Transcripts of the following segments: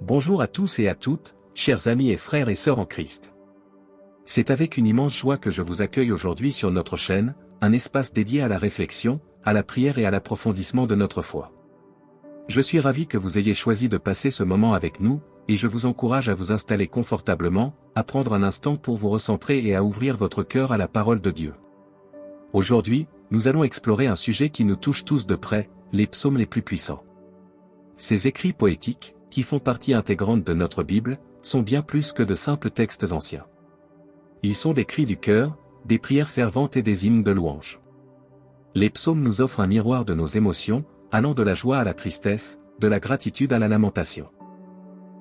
Bonjour à tous et à toutes, chers amis et frères et sœurs en Christ. C'est avec une immense joie que je vous accueille aujourd'hui sur notre chaîne, un espace dédié à la réflexion, à la prière et à l'approfondissement de notre foi. Je suis ravi que vous ayez choisi de passer ce moment avec nous, et je vous encourage à vous installer confortablement, à prendre un instant pour vous recentrer et à ouvrir votre cœur à la parole de Dieu. Aujourd'hui, nous allons explorer un sujet qui nous touche tous de près, les psaumes les plus puissants. Ces écrits poétiques, qui font partie intégrante de notre Bible, sont bien plus que de simples textes anciens. Ils sont des cris du cœur, des prières ferventes et des hymnes de louange. Les psaumes nous offrent un miroir de nos émotions, allant de la joie à la tristesse, de la gratitude à la lamentation.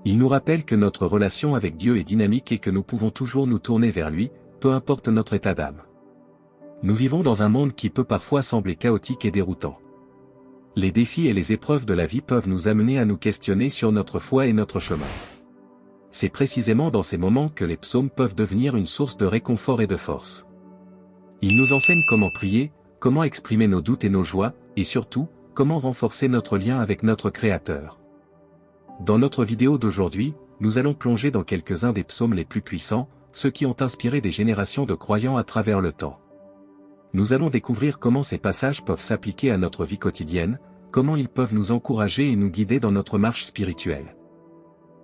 Ils nous rappellent que notre relation avec Dieu est dynamique et que nous pouvons toujours nous tourner vers lui, peu importe notre état d'âme. Nous vivons dans un monde qui peut parfois sembler chaotique et déroutant. Les défis et les épreuves de la vie peuvent nous amener à nous questionner sur notre foi et notre chemin. C'est précisément dans ces moments que les psaumes peuvent devenir une source de réconfort et de force. Ils nous enseignent comment prier, comment exprimer nos doutes et nos joies, et surtout, comment renforcer notre lien avec notre Créateur. Dans notre vidéo d'aujourd'hui, nous allons plonger dans quelques-uns des psaumes les plus puissants, ceux qui ont inspiré des générations de croyants à travers le temps. Nous allons découvrir comment ces passages peuvent s'appliquer à notre vie quotidienne, comment ils peuvent nous encourager et nous guider dans notre marche spirituelle.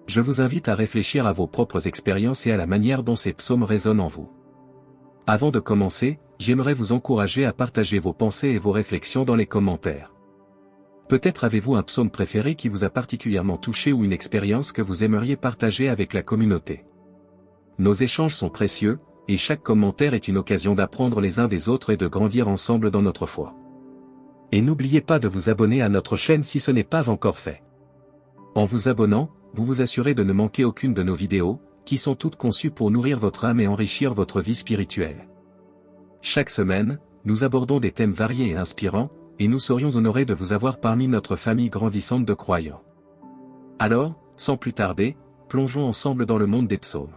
Je vous invite à réfléchir à vos propres expériences et à la manière dont ces psaumes résonnent en vous. Avant de commencer, j'aimerais vous encourager à partager vos pensées et vos réflexions dans les commentaires. Peut-être avez-vous un psaume préféré qui vous a particulièrement touché ou une expérience que vous aimeriez partager avec la communauté. Nos échanges sont précieux, et chaque commentaire est une occasion d'apprendre les uns des autres et de grandir ensemble dans notre foi. Et n'oubliez pas de vous abonner à notre chaîne si ce n'est pas encore fait. En vous abonnant, vous vous assurez de ne manquer aucune de nos vidéos, qui sont toutes conçues pour nourrir votre âme et enrichir votre vie spirituelle. Chaque semaine, nous abordons des thèmes variés et inspirants, et nous serions honorés de vous avoir parmi notre famille grandissante de croyants. Alors, sans plus tarder, plongeons ensemble dans le monde des psaumes.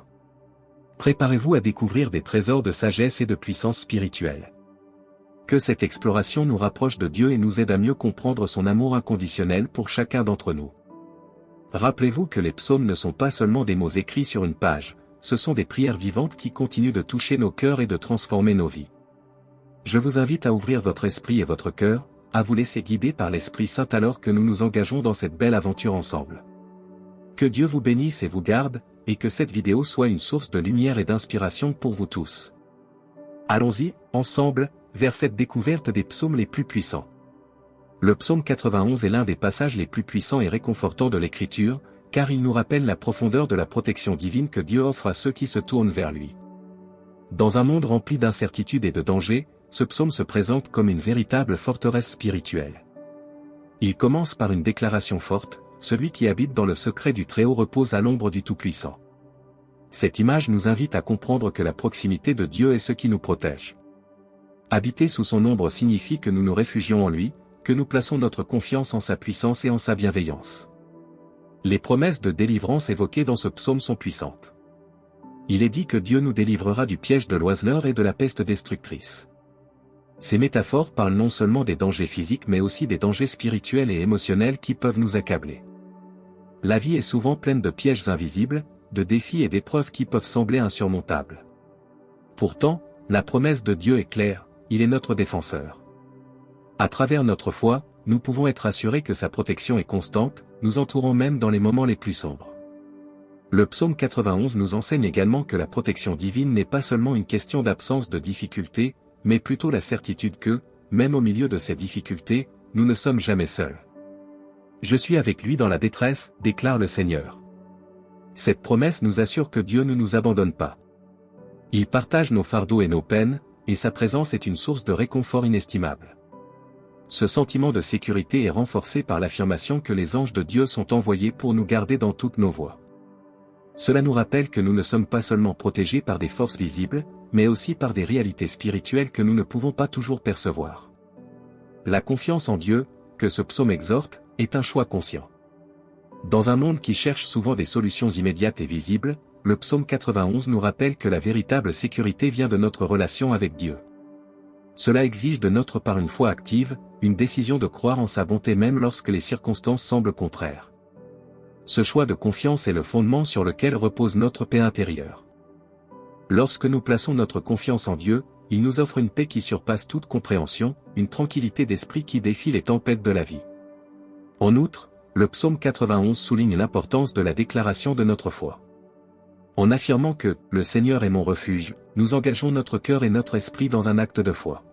Préparez-vous à découvrir des trésors de sagesse et de puissance spirituelle. Que cette exploration nous rapproche de Dieu et nous aide à mieux comprendre son amour inconditionnel pour chacun d'entre nous. Rappelez-vous que les psaumes ne sont pas seulement des mots écrits sur une page, ce sont des prières vivantes qui continuent de toucher nos cœurs et de transformer nos vies. Je vous invite à ouvrir votre esprit et votre cœur, à vous laisser guider par l'Esprit Saint alors que nous nous engageons dans cette belle aventure ensemble. Que Dieu vous bénisse et vous garde, et que cette vidéo soit une source de lumière et d'inspiration pour vous tous. Allons-y, ensemble, vers cette découverte des psaumes les plus puissants. Le psaume 91 est l'un des passages les plus puissants et réconfortants de l'Écriture, car il nous rappelle la profondeur de la protection divine que Dieu offre à ceux qui se tournent vers lui. Dans un monde rempli d'incertitudes et de dangers, ce psaume se présente comme une véritable forteresse spirituelle. Il commence par une déclaration forte: celui qui habite dans le secret du Très-Haut repose à l'ombre du Tout-Puissant. Cette image nous invite à comprendre que la proximité de Dieu est ce qui nous protège. Habiter sous son ombre signifie que nous nous réfugions en lui, que nous plaçons notre confiance en sa puissance et en sa bienveillance. Les promesses de délivrance évoquées dans ce psaume sont puissantes. Il est dit que Dieu nous délivrera du piège de l'oiseleur et de la peste destructrice. Ces métaphores parlent non seulement des dangers physiques mais aussi des dangers spirituels et émotionnels qui peuvent nous accabler. La vie est souvent pleine de pièges invisibles, de défis et d'épreuves qui peuvent sembler insurmontables. Pourtant, la promesse de Dieu est claire: il est notre défenseur. À travers notre foi, nous pouvons être assurés que sa protection est constante, nous entourant même dans les moments les plus sombres. Le psaume 91 nous enseigne également que la protection divine n'est pas seulement une question d'absence de difficultés, mais plutôt la certitude que, même au milieu de ces difficultés, nous ne sommes jamais seuls. Je suis avec lui dans la détresse, déclare le Seigneur. Cette promesse nous assure que Dieu ne nous abandonne pas. Il partage nos fardeaux et nos peines, et sa présence est une source de réconfort inestimable. Ce sentiment de sécurité est renforcé par l'affirmation que les anges de Dieu sont envoyés pour nous garder dans toutes nos voies. Cela nous rappelle que nous ne sommes pas seulement protégés par des forces visibles, mais aussi par des réalités spirituelles que nous ne pouvons pas toujours percevoir. La confiance en Dieu, que ce psaume exhorte, est un choix conscient. Dans un monde qui cherche souvent des solutions immédiates et visibles, le psaume 91 nous rappelle que la véritable sécurité vient de notre relation avec Dieu. Cela exige de notre part une foi active, une décision de croire en sa bonté même lorsque les circonstances semblent contraires. ce choix de confiance est le fondement sur lequel repose notre paix intérieure. Lorsque nous plaçons notre confiance en Dieu, il nous offre une paix qui surpasse toute compréhension, une tranquillité d'esprit qui défie les tempêtes de la vie. En outre, le psaume 91 souligne l'importance de la déclaration de notre foi. En affirmant que « Le Seigneur est mon refuge », nous engageons notre cœur et notre esprit dans un acte de foi.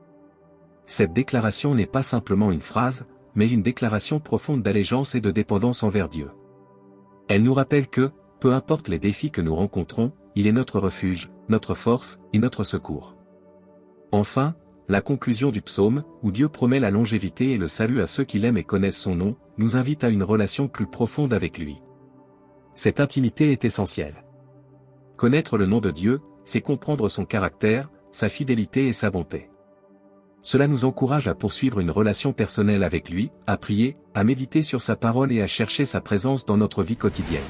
Cette déclaration n'est pas simplement une phrase, mais une déclaration profonde d'allégeance et de dépendance envers Dieu. Elle nous rappelle que, peu importe les défis que nous rencontrons, il est notre refuge, notre force et notre secours. Enfin, la conclusion du psaume, où Dieu promet la longévité et le salut à ceux qui l'aiment et connaissent son nom, nous invite à une relation plus profonde avec lui. Cette intimité est essentielle. Connaître le nom de Dieu, c'est comprendre son caractère, sa fidélité et sa bonté. Cela nous encourage à poursuivre une relation personnelle avec lui, à prier, à méditer sur sa parole et à chercher sa présence dans notre vie quotidienne.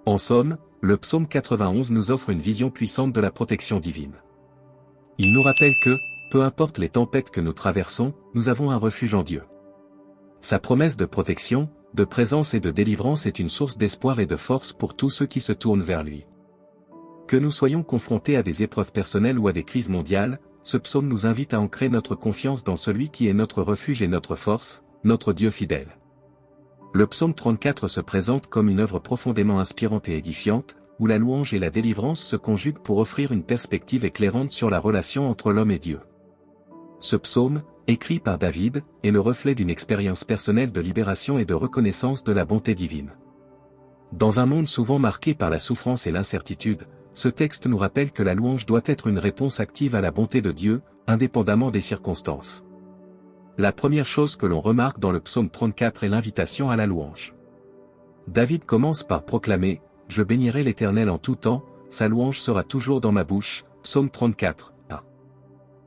En somme, le psaume 91 nous offre une vision puissante de la protection divine. Il nous rappelle que, peu importe les tempêtes que nous traversons, nous avons un refuge en Dieu. Sa promesse de protection, de présence et de délivrance est une source d'espoir et de force pour tous ceux qui se tournent vers lui. Que nous soyons confrontés à des épreuves personnelles ou à des crises mondiales, ce psaume nous invite à ancrer notre confiance dans celui qui est notre refuge et notre force, notre Dieu fidèle. Le psaume 34 se présente comme une œuvre profondément inspirante et édifiante, où la louange et la délivrance se conjuguent pour offrir une perspective éclairante sur la relation entre l'homme et Dieu. Ce psaume, écrit par David, est le reflet d'une expérience personnelle de libération et de reconnaissance de la bonté divine. Dans un monde souvent marqué par la souffrance et l'incertitude, ce texte nous rappelle que la louange doit être une réponse active à la bonté de Dieu, indépendamment des circonstances. La première chose que l'on remarque dans le psaume 34 est l'invitation à la louange. David commence par proclamer « Je bénirai l'Éternel en tout temps, sa louange sera toujours dans ma bouche » Psaume 34, 1.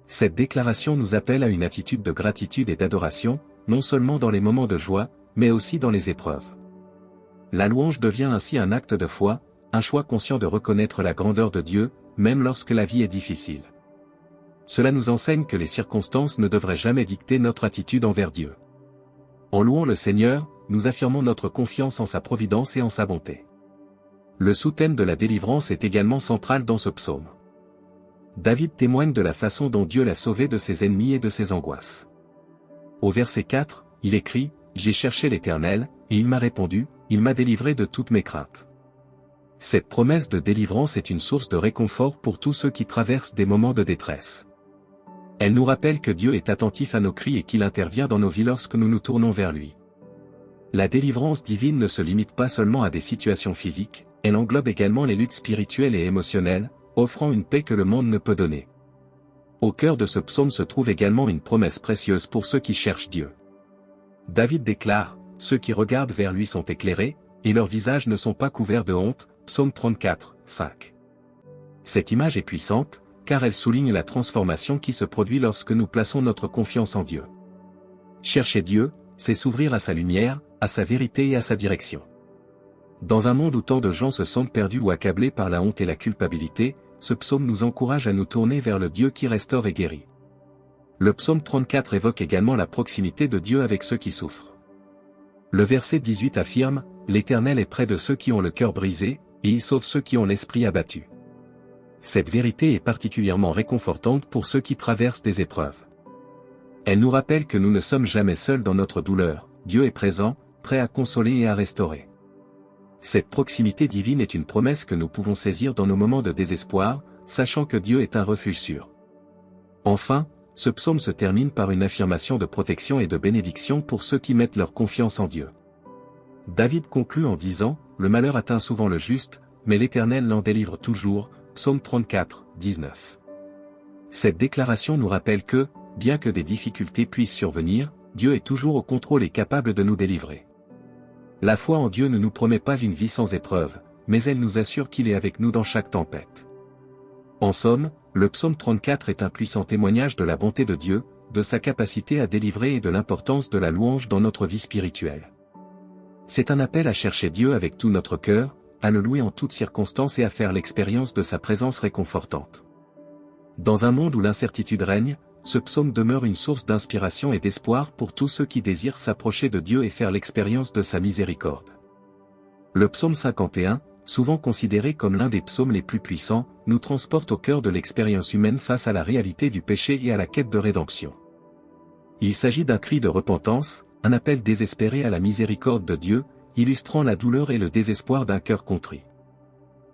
Cette déclaration nous appelle à une attitude de gratitude et d'adoration, non seulement dans les moments de joie, mais aussi dans les épreuves. La louange devient ainsi un acte de foi, un choix conscient de reconnaître la grandeur de Dieu, même lorsque la vie est difficile. Cela nous enseigne que les circonstances ne devraient jamais dicter notre attitude envers Dieu. En louant le Seigneur, nous affirmons notre confiance en sa providence et en sa bonté. Le sous-thème de la délivrance est également central dans ce psaume. David témoigne de la façon dont Dieu l'a sauvé de ses ennemis et de ses angoisses. Au verset 4, il écrit « J'ai cherché l'Éternel, et il m'a répondu, il m'a délivré de toutes mes craintes. » Cette promesse de délivrance est une source de réconfort pour tous ceux qui traversent des moments de détresse. Elle nous rappelle que Dieu est attentif à nos cris et qu'il intervient dans nos vies lorsque nous nous tournons vers lui. La délivrance divine ne se limite pas seulement à des situations physiques, elle englobe également les luttes spirituelles et émotionnelles, offrant une paix que le monde ne peut donner. Au cœur de ce psaume se trouve également une promesse précieuse pour ceux qui cherchent Dieu. David déclare « Ceux qui regardent vers lui sont éclairés, et leurs visages ne sont pas couverts de honte » Psaume 34, 5. Cette image est puissante, car elle souligne la transformation qui se produit lorsque nous plaçons notre confiance en Dieu. Chercher Dieu, c'est s'ouvrir à sa lumière, à sa vérité et à sa direction. Dans un monde où tant de gens se sentent perdus ou accablés par la honte et la culpabilité, ce psaume nous encourage à nous tourner vers le Dieu qui restaure et guérit. Le psaume 34 évoque également la proximité de Dieu avec ceux qui souffrent. Le verset 18 affirme « L'Éternel est près de ceux qui ont le cœur brisé, et il sauve ceux qui ont l'esprit abattu. » Cette vérité est particulièrement réconfortante pour ceux qui traversent des épreuves. Elle nous rappelle que nous ne sommes jamais seuls dans notre douleur, Dieu est présent, prêt à consoler et à restaurer. Cette proximité divine est une promesse que nous pouvons saisir dans nos moments de désespoir, sachant que Dieu est un refuge sûr. Enfin, ce psaume se termine par une affirmation de protection et de bénédiction pour ceux qui mettent leur confiance en Dieu. David conclut en disant « Le malheur atteint souvent le juste, mais l'Éternel l'en délivre toujours » Psaume 34, 19. Cette déclaration nous rappelle que, bien que des difficultés puissent survenir, Dieu est toujours au contrôle et capable de nous délivrer. La foi en Dieu ne nous promet pas une vie sans épreuve, mais elle nous assure qu'il est avec nous dans chaque tempête. En somme, le psaume 34 est un puissant témoignage de la bonté de Dieu, de sa capacité à délivrer et de l'importance de la louange dans notre vie spirituelle. C'est un appel à chercher Dieu avec tout notre cœur, à le louer en toutes circonstances et à faire l'expérience de sa présence réconfortante. Dans un monde où l'incertitude règne, ce psaume demeure une source d'inspiration et d'espoir pour tous ceux qui désirent s'approcher de Dieu et faire l'expérience de sa miséricorde. Le psaume 51, souvent considéré comme l'un des psaumes les plus puissants, nous transporte au cœur de l'expérience humaine face à la réalité du péché et à la quête de rédemption. Il s'agit d'un cri de repentance, un appel désespéré à la miséricorde de Dieu, illustrant la douleur et le désespoir d'un cœur contrit.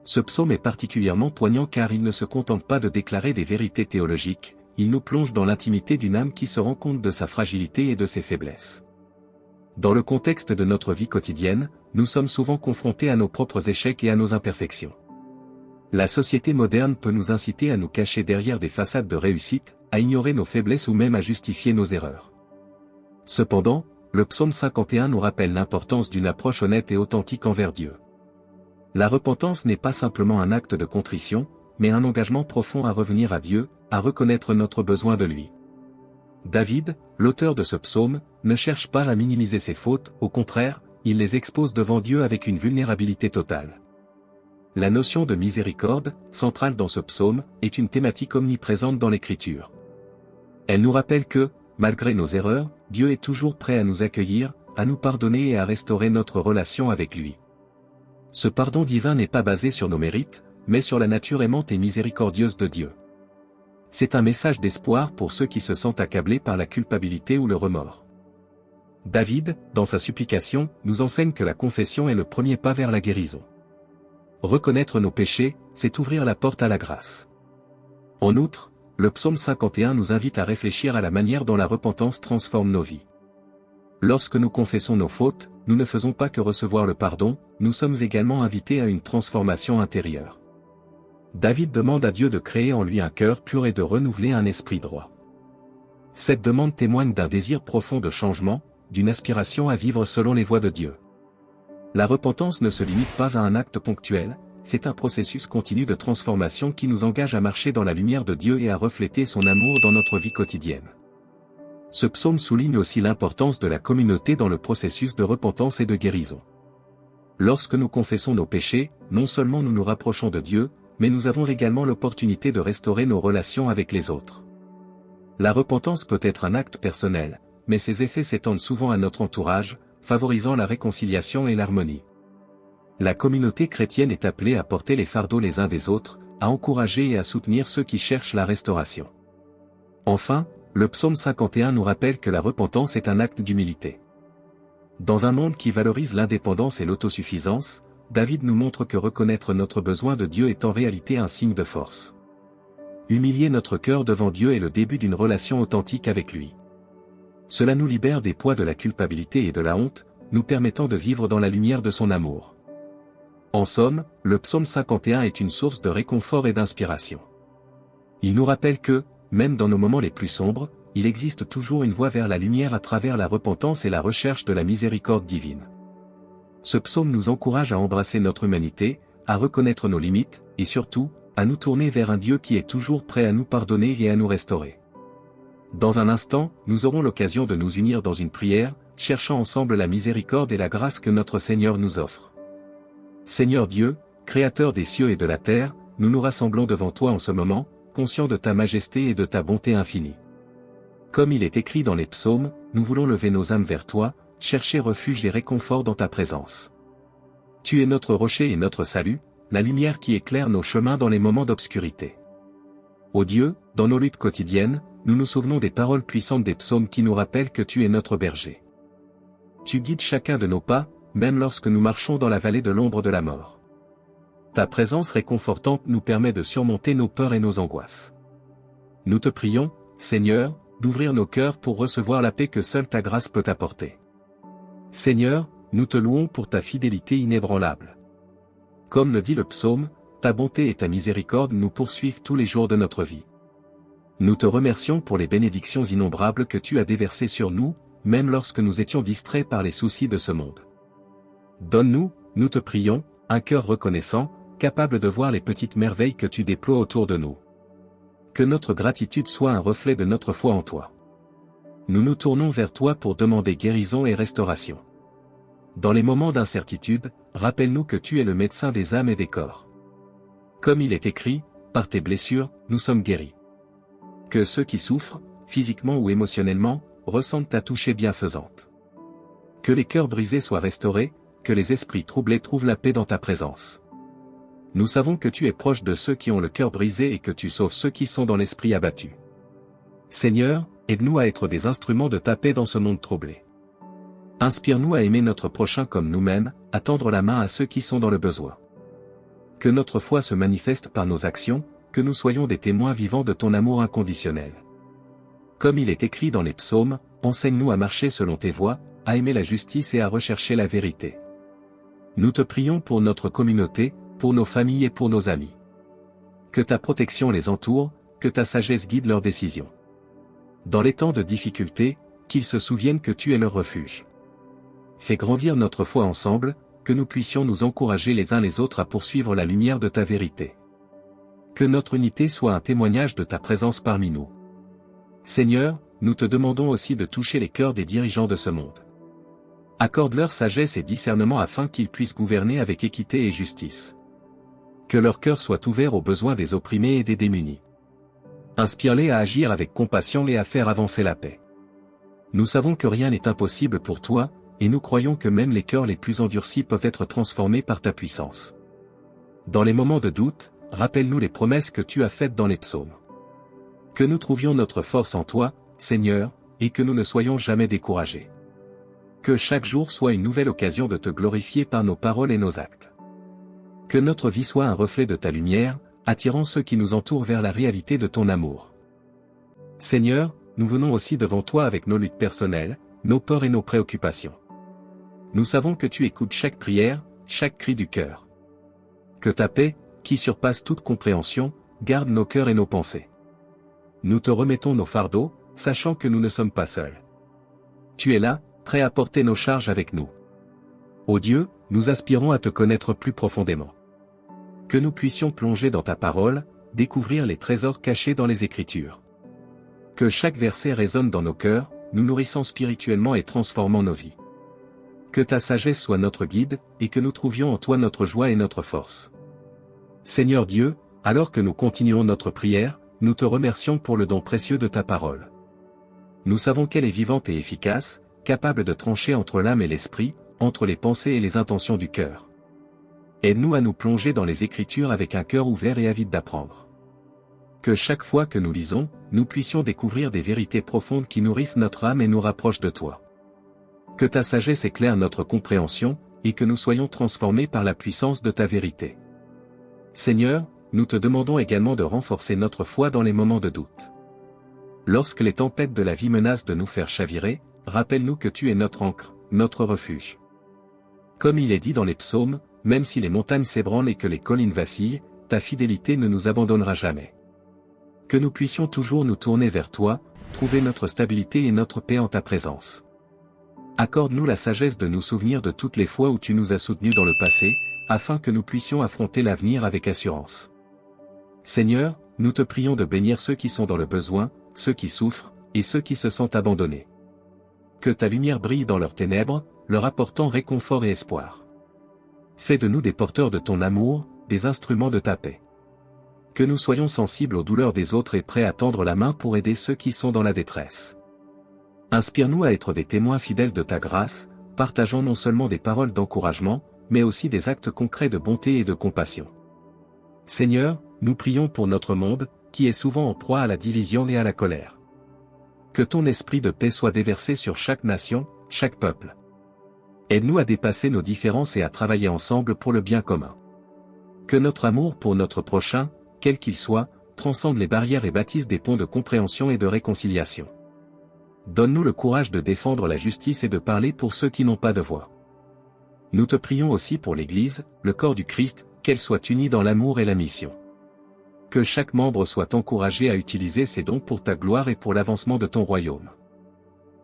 Ce psaume est particulièrement poignant car il ne se contente pas de déclarer des vérités théologiques, il nous plonge dans l'intimité d'une âme qui se rend compte de sa fragilité et de ses faiblesses. Dans le contexte de notre vie quotidienne, nous sommes souvent confrontés à nos propres échecs et à nos imperfections. La société moderne peut nous inciter à nous cacher derrière des façades de réussite, à ignorer nos faiblesses ou même à justifier nos erreurs. Cependant, le psaume 51 nous rappelle l'importance d'une approche honnête et authentique envers Dieu. La repentance n'est pas simplement un acte de contrition, mais un engagement profond à revenir à Dieu, à reconnaître notre besoin de lui. David, l'auteur de ce psaume, ne cherche pas à minimiser ses fautes, au contraire, il les expose devant Dieu avec une vulnérabilité totale. La notion de miséricorde, centrale dans ce psaume, est une thématique omniprésente dans l'Écriture. Elle nous rappelle que, malgré nos erreurs, Dieu est toujours prêt à nous accueillir, à nous pardonner et à restaurer notre relation avec lui. Ce pardon divin n'est pas basé sur nos mérites, mais sur la nature aimante et miséricordieuse de Dieu. C'est un message d'espoir pour ceux qui se sentent accablés par la culpabilité ou le remords. David, dans sa supplication, nous enseigne que la confession est le premier pas vers la guérison. Reconnaître nos péchés, c'est ouvrir la porte à la grâce. En outre, le psaume 51 nous invite à réfléchir à la manière dont la repentance transforme nos vies. Lorsque nous confessons nos fautes, nous ne faisons pas que recevoir le pardon, nous sommes également invités à une transformation intérieure. David demande à Dieu de créer en lui un cœur pur et de renouveler un esprit droit. Cette demande témoigne d'un désir profond de changement, d'une aspiration à vivre selon les voies de Dieu. La repentance ne se limite pas à un acte ponctuel, c'est un processus continu de transformation qui nous engage à marcher dans la lumière de Dieu et à refléter son amour dans notre vie quotidienne. Ce psaume souligne aussi l'importance de la communauté dans le processus de repentance et de guérison. Lorsque nous confessons nos péchés, non seulement nous nous rapprochons de Dieu, mais nous avons également l'opportunité de restaurer nos relations avec les autres. La repentance peut être un acte personnel, mais ses effets s'étendent souvent à notre entourage, favorisant la réconciliation et l'harmonie. La communauté chrétienne est appelée à porter les fardeaux les uns des autres, à encourager et à soutenir ceux qui cherchent la restauration. Enfin, le psaume 51 nous rappelle que la repentance est un acte d'humilité. Dans un monde qui valorise l'indépendance et l'autosuffisance, David nous montre que reconnaître notre besoin de Dieu est en réalité un signe de force. Humilier notre cœur devant Dieu est le début d'une relation authentique avec lui. Cela nous libère des poids de la culpabilité et de la honte, nous permettant de vivre dans la lumière de son amour. En somme, le psaume 51 est une source de réconfort et d'inspiration. Il nous rappelle que, même dans nos moments les plus sombres, il existe toujours une voie vers la lumière à travers la repentance et la recherche de la miséricorde divine. Ce psaume nous encourage à embrasser notre humanité, à reconnaître nos limites, et surtout, à nous tourner vers un Dieu qui est toujours prêt à nous pardonner et à nous restaurer. Dans un instant, nous aurons l'occasion de nous unir dans une prière, cherchant ensemble la miséricorde et la grâce que notre Seigneur nous offre. Seigneur Dieu, Créateur des cieux et de la terre, nous nous rassemblons devant toi en ce moment, conscients de ta majesté et de ta bonté infinie. Comme il est écrit dans les psaumes, nous voulons lever nos âmes vers toi, chercher refuge et réconfort dans ta présence. Tu es notre rocher et notre salut, la lumière qui éclaire nos chemins dans les moments d'obscurité. Ô Dieu, dans nos luttes quotidiennes, nous nous souvenons des paroles puissantes des psaumes qui nous rappellent que tu es notre berger. Tu guides chacun de nos pas, même lorsque nous marchons dans la vallée de l'ombre de la mort. Ta présence réconfortante nous permet de surmonter nos peurs et nos angoisses. Nous te prions, Seigneur, d'ouvrir nos cœurs pour recevoir la paix que seule ta grâce peut apporter. Seigneur, nous te louons pour ta fidélité inébranlable. Comme le dit le psaume, ta bonté et ta miséricorde nous poursuivent tous les jours de notre vie. Nous te remercions pour les bénédictions innombrables que tu as déversées sur nous, même lorsque nous étions distraits par les soucis de ce monde. Donne-nous, nous te prions, un cœur reconnaissant, capable de voir les petites merveilles que tu déploies autour de nous. Que notre gratitude soit un reflet de notre foi en toi. Nous nous tournons vers toi pour demander guérison et restauration. Dans les moments d'incertitude, rappelle-nous que tu es le médecin des âmes et des corps. Comme il est écrit, par tes blessures, nous sommes guéris. Que ceux qui souffrent, physiquement ou émotionnellement, ressentent ta touche bienfaisante. Que les cœurs brisés soient restaurés, que les esprits troublés trouvent la paix dans ta présence. Nous savons que tu es proche de ceux qui ont le cœur brisé et que tu sauves ceux qui sont dans l'esprit abattu. Seigneur, aide-nous à être des instruments de ta paix dans ce monde troublé. Inspire-nous à aimer notre prochain comme nous-mêmes, à tendre la main à ceux qui sont dans le besoin. Que notre foi se manifeste par nos actions, que nous soyons des témoins vivants de ton amour inconditionnel. Comme il est écrit dans les psaumes, enseigne-nous à marcher selon tes voies, à aimer la justice et à rechercher la vérité. Nous te prions pour notre communauté, pour nos familles et pour nos amis. Que ta protection les entoure, que ta sagesse guide leurs décisions. Dans les temps de difficulté, qu'ils se souviennent que tu es leur refuge. Fais grandir notre foi ensemble, que nous puissions nous encourager les uns les autres à poursuivre la lumière de ta vérité. Que notre unité soit un témoignage de ta présence parmi nous. Seigneur, nous te demandons aussi de toucher les cœurs des dirigeants de ce monde. Accorde-leur sagesse et discernement afin qu'ils puissent gouverner avec équité et justice. Que leur cœur soit ouvert aux besoins des opprimés et des démunis. Inspire-les à agir avec compassion et à faire avancer la paix. Nous savons que rien n'est impossible pour toi, et nous croyons que même les cœurs les plus endurcis peuvent être transformés par ta puissance. Dans les moments de doute, rappelle-nous les promesses que tu as faites dans les psaumes. Que nous trouvions notre force en toi, Seigneur, et que nous ne soyons jamais découragés. Que chaque jour soit une nouvelle occasion de te glorifier par nos paroles et nos actes. Que notre vie soit un reflet de ta lumière, attirant ceux qui nous entourent vers la réalité de ton amour. Seigneur, nous venons aussi devant toi avec nos luttes personnelles, nos peurs et nos préoccupations. Nous savons que tu écoutes chaque prière, chaque cri du cœur. Que ta paix, qui surpasse toute compréhension, garde nos cœurs et nos pensées. Nous te remettons nos fardeaux, sachant que nous ne sommes pas seuls. Tu es là, prêt à porter nos charges avec nous. Ô Dieu, nous aspirons à te connaître plus profondément. Que nous puissions plonger dans ta parole, découvrir les trésors cachés dans les Écritures. Que chaque verset résonne dans nos cœurs, nous nourrissant spirituellement et transformant nos vies. Que ta sagesse soit notre guide, et que nous trouvions en toi notre joie et notre force. Seigneur Dieu, alors que nous continuons notre prière, nous te remercions pour le don précieux de ta parole. Nous savons qu'elle est vivante et efficace, capable de trancher entre l'âme et l'esprit, entre les pensées et les intentions du cœur. Aide-nous à nous plonger dans les Écritures avec un cœur ouvert et avide d'apprendre. Que chaque fois que nous lisons, nous puissions découvrir des vérités profondes qui nourrissent notre âme et nous rapprochent de toi. Que ta sagesse éclaire notre compréhension, et que nous soyons transformés par la puissance de ta vérité. Seigneur, nous te demandons également de renforcer notre foi dans les moments de doute. Lorsque les tempêtes de la vie menacent de nous faire chavirer, rappelle-nous que tu es notre ancre, notre refuge. Comme il est dit dans les psaumes, même si les montagnes s'ébranlent et que les collines vacillent, ta fidélité ne nous abandonnera jamais. Que nous puissions toujours nous tourner vers toi, trouver notre stabilité et notre paix en ta présence. Accorde-nous la sagesse de nous souvenir de toutes les fois où tu nous as soutenus dans le passé, afin que nous puissions affronter l'avenir avec assurance. Seigneur, nous te prions de bénir ceux qui sont dans le besoin, ceux qui souffrent, et ceux qui se sentent abandonnés. Que ta lumière brille dans leurs ténèbres, leur apportant réconfort et espoir. Fais de nous des porteurs de ton amour, des instruments de ta paix. Que nous soyons sensibles aux douleurs des autres et prêts à tendre la main pour aider ceux qui sont dans la détresse. Inspire-nous à être des témoins fidèles de ta grâce, partageant non seulement des paroles d'encouragement, mais aussi des actes concrets de bonté et de compassion. Seigneur, nous prions pour notre monde, qui est souvent en proie à la division et à la colère. Que ton esprit de paix soit déversé sur chaque nation, chaque peuple. Aide-nous à dépasser nos différences et à travailler ensemble pour le bien commun. Que notre amour pour notre prochain, quel qu'il soit, transcende les barrières et bâtisse des ponts de compréhension et de réconciliation. Donne-nous le courage de défendre la justice et de parler pour ceux qui n'ont pas de voix. Nous te prions aussi pour l'Église, le corps du Christ, qu'elle soit unie dans l'amour et la mission. Que chaque membre soit encouragé à utiliser ses dons pour ta gloire et pour l'avancement de ton royaume.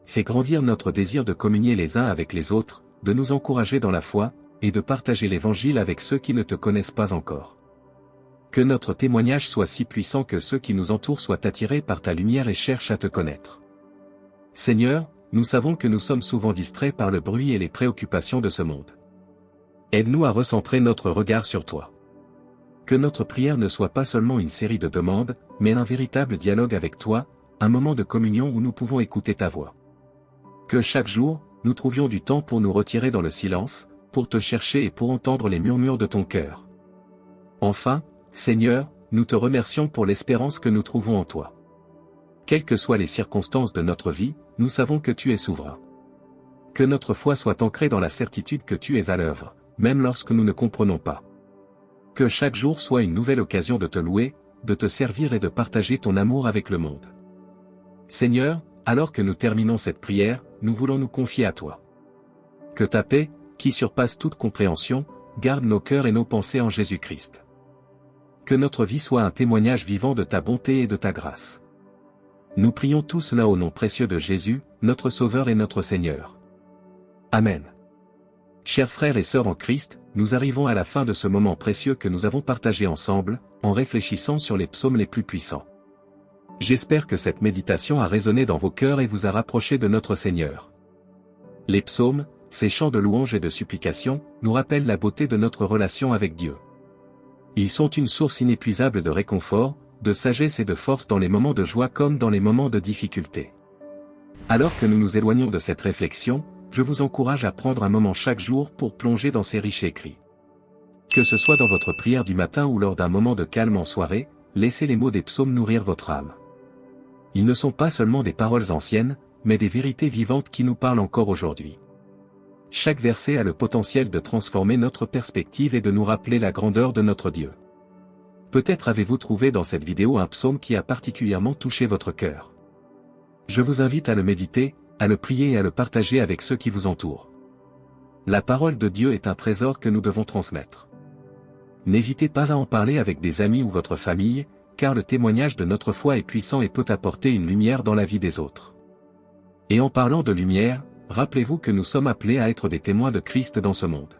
Fais grandir notre désir de communier les uns avec les autres, de nous encourager dans la foi, et de partager l'Évangile avec ceux qui ne te connaissent pas encore. Que notre témoignage soit si puissant que ceux qui nous entourent soient attirés par ta lumière et cherchent à te connaître. Seigneur, nous savons que nous sommes souvent distraits par le bruit et les préoccupations de ce monde. Aide-nous à recentrer notre regard sur toi. Que notre prière ne soit pas seulement une série de demandes, mais un véritable dialogue avec toi, un moment de communion où nous pouvons écouter ta voix. Que chaque jour, nous trouvions du temps pour nous retirer dans le silence, pour te chercher et pour entendre les murmures de ton cœur. Enfin, Seigneur, nous te remercions pour l'espérance que nous trouvons en toi. Quelles que soient les circonstances de notre vie, nous savons que tu es souverain. Que notre foi soit ancrée dans la certitude que tu es à l'œuvre, même lorsque nous ne comprenons pas. Que chaque jour soit une nouvelle occasion de te louer, de te servir et de partager ton amour avec le monde. Seigneur, alors que nous terminons cette prière, nous voulons nous confier à toi. Que ta paix, qui surpasse toute compréhension, garde nos cœurs et nos pensées en Jésus-Christ. Que notre vie soit un témoignage vivant de ta bonté et de ta grâce. Nous prions tout cela au nom précieux de Jésus, notre Sauveur et notre Seigneur. Amen. Chers frères et sœurs en Christ, nous arrivons à la fin de ce moment précieux que nous avons partagé ensemble, en réfléchissant sur les psaumes les plus puissants. J'espère que cette méditation a résonné dans vos cœurs et vous a rapproché de notre Seigneur. Les psaumes, ces chants de louange et de supplication, nous rappellent la beauté de notre relation avec Dieu. Ils sont une source inépuisable de réconfort, de sagesse et de force dans les moments de joie comme dans les moments de difficulté. Alors que nous nous éloignons de cette réflexion, je vous encourage à prendre un moment chaque jour pour plonger dans ces riches écrits. Que ce soit dans votre prière du matin ou lors d'un moment de calme en soirée, laissez les mots des psaumes nourrir votre âme. Ils ne sont pas seulement des paroles anciennes, mais des vérités vivantes qui nous parlent encore aujourd'hui. Chaque verset a le potentiel de transformer notre perspective et de nous rappeler la grandeur de notre Dieu. Peut-être avez-vous trouvé dans cette vidéo un psaume qui a particulièrement touché votre cœur. Je vous invite à le méditer, à le prier et à le partager avec ceux qui vous entourent. La parole de Dieu est un trésor que nous devons transmettre. N'hésitez pas à en parler avec des amis ou votre famille, car le témoignage de notre foi est puissant et peut apporter une lumière dans la vie des autres. Et en parlant de lumière, rappelez-vous que nous sommes appelés à être des témoins de Christ dans ce monde.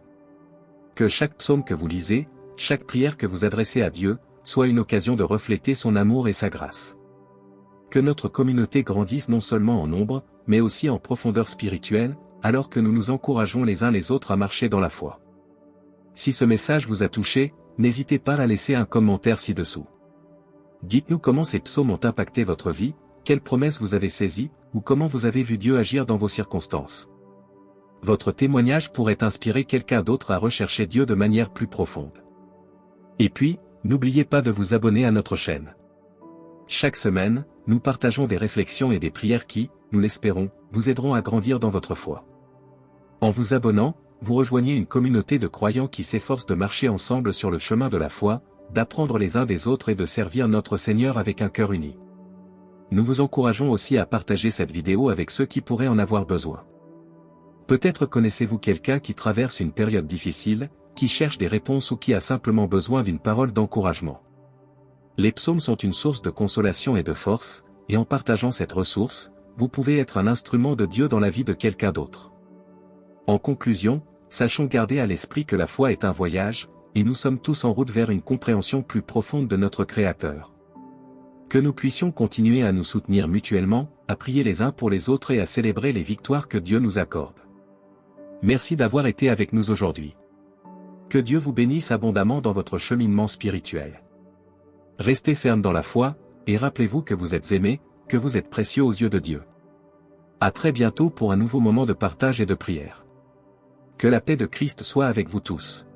Que chaque psaume que vous lisez, chaque prière que vous adressez à Dieu, soit une occasion de refléter son amour et sa grâce. Que notre communauté grandisse non seulement en nombre, mais aussi en profondeur spirituelle, alors que nous nous encourageons les uns les autres à marcher dans la foi. Si ce message vous a touché, n'hésitez pas à laisser un commentaire ci-dessous. Dites-nous comment ces psaumes ont impacté votre vie, quelles promesses vous avez saisies, ou comment vous avez vu Dieu agir dans vos circonstances. Votre témoignage pourrait inspirer quelqu'un d'autre à rechercher Dieu de manière plus profonde. Et puis, n'oubliez pas de vous abonner à notre chaîne. Chaque semaine, nous partageons des réflexions et des prières qui, nous l'espérons, vous aideront à grandir dans votre foi. En vous abonnant, vous rejoignez une communauté de croyants qui s'efforcent de marcher ensemble sur le chemin de la foi, d'apprendre les uns des autres et de servir notre Seigneur avec un cœur uni. Nous vous encourageons aussi à partager cette vidéo avec ceux qui pourraient en avoir besoin. Peut-être connaissez-vous quelqu'un qui traverse une période difficile, qui cherche des réponses ou qui a simplement besoin d'une parole d'encouragement. Les psaumes sont une source de consolation et de force, et en partageant cette ressource, vous pouvez être un instrument de Dieu dans la vie de quelqu'un d'autre. En conclusion, sachons garder à l'esprit que la foi est un voyage, et nous sommes tous en route vers une compréhension plus profonde de notre Créateur. Que nous puissions continuer à nous soutenir mutuellement, à prier les uns pour les autres et à célébrer les victoires que Dieu nous accorde. Merci d'avoir été avec nous aujourd'hui. Que Dieu vous bénisse abondamment dans votre cheminement spirituel. Restez ferme dans la foi, et rappelez-vous que vous êtes aimés, que vous êtes précieux aux yeux de Dieu. À très bientôt pour un nouveau moment de partage et de prière. Que la paix de Christ soit avec vous tous.